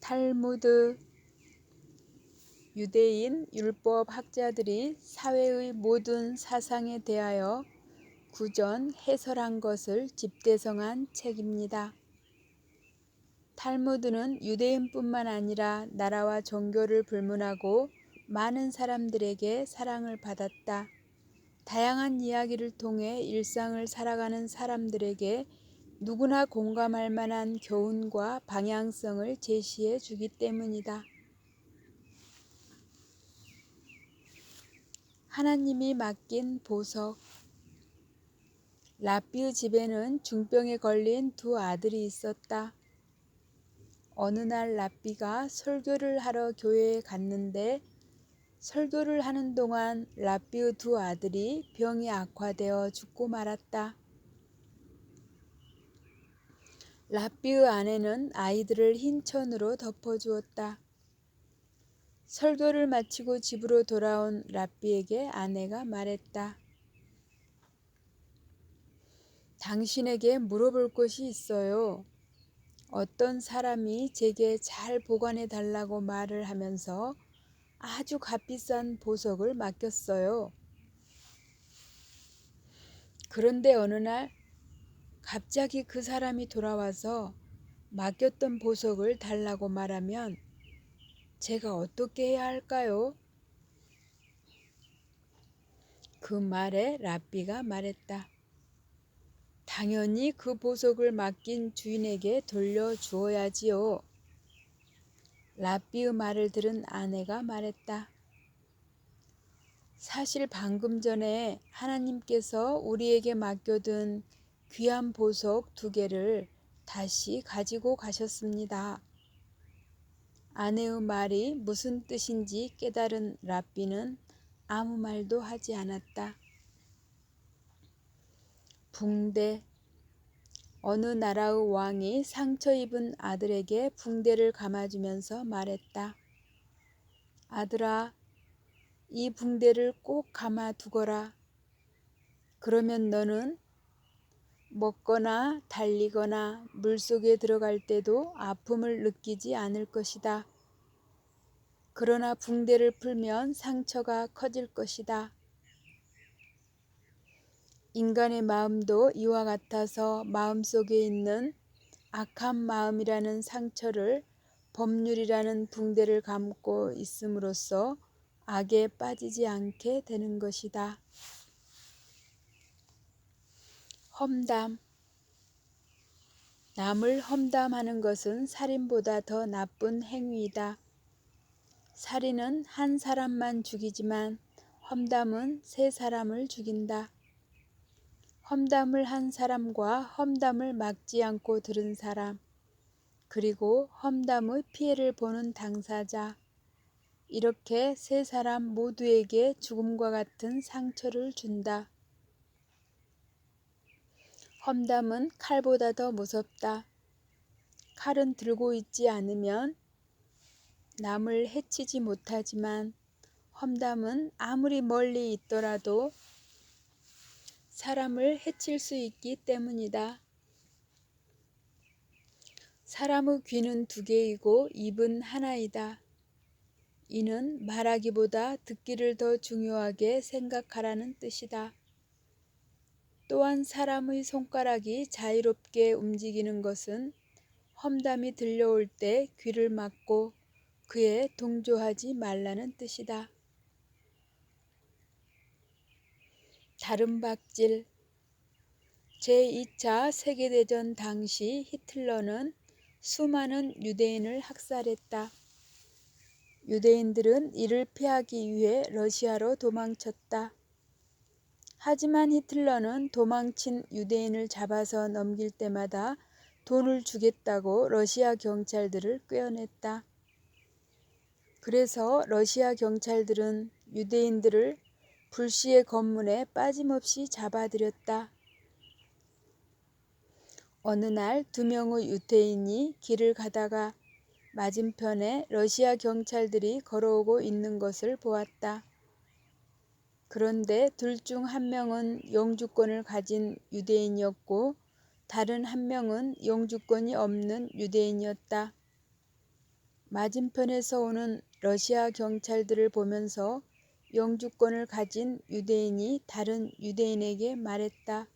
탈무드, 유대인 율법 학자들이 사회의 모든 사상에 대하여 구전 해설한 것을 집대성한 책입니다. 탈무드는 유대인뿐만 아니라 나라와 종교를 불문하고 많은 사람들에게 사랑을 받았다. 다양한 이야기를 통해 일상을 살아가는 사람들에게 누구나 공감할 만한 교훈과 방향성을 제시해 주기 때문이다. 하나님이 맡긴 보석. 랍비의 집에는 중병에 걸린 두 아들이 있었다. 어느 날 랍비가 설교를 하러 교회에 갔는데 설교를 하는 동안 랍비의 두 아들이 병이 악화되어 죽고 말았다. 랍비의 아내는 아이들을 흰 천으로 덮어주었다. 설교를 마치고 집으로 돌아온 랍비에게 아내가 말했다. 당신에게 물어볼 것이 있어요. 어떤 사람이 제게 잘 보관해 달라고 말을 하면서 아주 값비싼 보석을 맡겼어요. 그런데 어느 날 갑자기 그 사람이 돌아와서 맡겼던 보석을 달라고 말하면 제가 어떻게 해야 할까요? 그 말에 랍비가 말했다. 당연히 그 보석을 맡긴 주인에게 돌려주어야지요. 랍비의 말을 들은 아내가 말했다. 사실 방금 전에 하나님께서 우리에게 맡겨둔 귀한 보석 2개를 다시 가지고 가셨습니다. 아내의 말이 무슨 뜻인지 깨달은 랍비는 아무 말도 하지 않았다. 붕대. 어느 나라의 왕이 상처 입은 아들에게 붕대를 감아주면서 말했다. 아들아, 이 붕대를 꼭 감아 두거라. 그러면 너는 먹거나 달리거나 물속에 들어갈 때도 아픔을 느끼지 않을 것이다. 그러나 붕대를 풀면 상처가 커질 것이다. 인간의 마음도 이와 같아서 마음속에 있는 악한 마음이라는 상처를 법률이라는 붕대를 감고 있음으로써 악에 빠지지 않게 되는 것이다. 험담. 남을 험담하는 것은 살인보다 더 나쁜 행위이다. 살인은 한 사람만 죽이지만 험담은 3사람을 죽인다. 험담을 한 사람과 험담을 막지 않고 들은 사람, 그리고 험담의 피해를 보는 당사자, 이렇게 3사람 모두에게 죽음과 같은 상처를 준다. 험담은 칼보다 더 무섭다. 칼은 들고 있지 않으면 남을 해치지 못하지만 험담은 아무리 멀리 있더라도 사람을 해칠 수 있기 때문이다. 사람의 귀는 2개이고 입은 하나이다. 이는 말하기보다 듣기를 더 중요하게 생각하라는 뜻이다. 또한 사람의 손가락이 자유롭게 움직이는 것은 험담이 들려올 때 귀를 막고 그에 동조하지 말라는 뜻이다. 다름박질. 제2차 세계대전 당시 히틀러는 수많은 유대인을 학살했다. 유대인들은 이를 피하기 위해 러시아로 도망쳤다. 하지만 히틀러는 도망친 유대인을 잡아서 넘길 때마다 돈을 주겠다고 러시아 경찰들을 꾀어냈다. 그래서 러시아 경찰들은 유대인들을 불시의 검문에 빠짐없이 잡아들였다. 어느 날 2명의 유대인이 길을 가다가 맞은편에 러시아 경찰들이 걸어오고 있는 것을 보았다. 그런데 둘 중 한 명은 영주권을 가진 유대인이었고 다른 한 명은 영주권이 없는 유대인이었다. 맞은편에서 오는 러시아 경찰들을 보면서 영주권을 가진 유대인이 다른 유대인에게 말했다.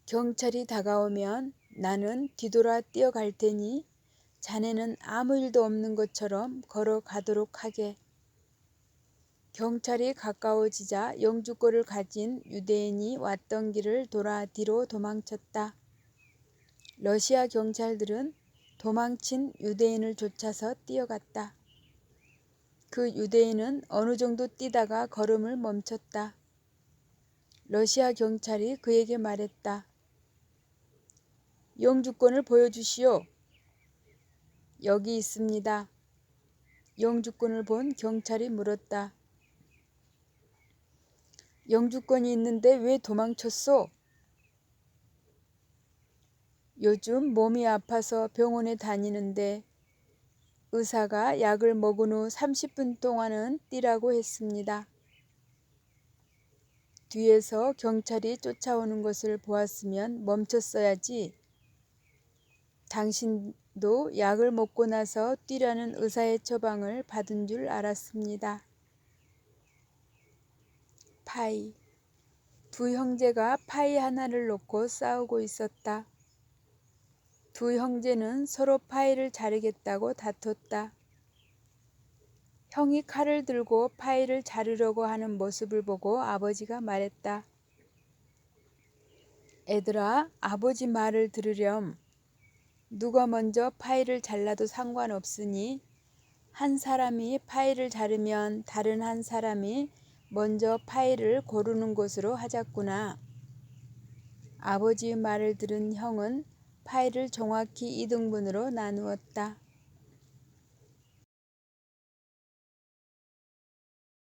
경찰이 다가오면 나는 뒤돌아 뛰어갈 테니 자네는 아무 일도 없는 것처럼 걸어가도록 하게. 경찰이 가까워지자 영주권을 가진 유대인이 왔던 길을 돌아 뒤로 도망쳤다. 러시아 경찰들은 도망친 유대인을 쫓아서 뛰어갔다. 그 유대인은 어느 정도 뛰다가 걸음을 멈췄다. 러시아 경찰이 그에게 말했다. 영주권을 보여주시오. 여기 있습니다. 영주권을 본 경찰이 물었다. 영주권이 있는데 왜 도망쳤소? 요즘 몸이 아파서 병원에 다니는데 의사가 약을 먹은 후 30분 동안은 뛰라고 했습니다. 뒤에서 경찰이 쫓아오는 것을 보았으면 멈췄어야지. 당신도 약을 먹고 나서 뛰라는 의사의 처방을 받은 줄 알았습니다. 파이. 두 형제가 파이 하나를 놓고 싸우고 있었다. 두 형제는 서로 파이를 자르겠다고 다퉜다. 형이 칼을 들고 파이를 자르려고 하는 모습을 보고 아버지가 말했다. 애들아, 아버지 말을 들으렴. 누가 먼저 파이를 잘라도 상관없으니 한 사람이 파이를 자르면 다른 한 사람이 먼저 파이를 고르는 것으로 하자꾸나. 아버지의 말을 들은 형은 파이를 정확히 2등분으로 나누었다.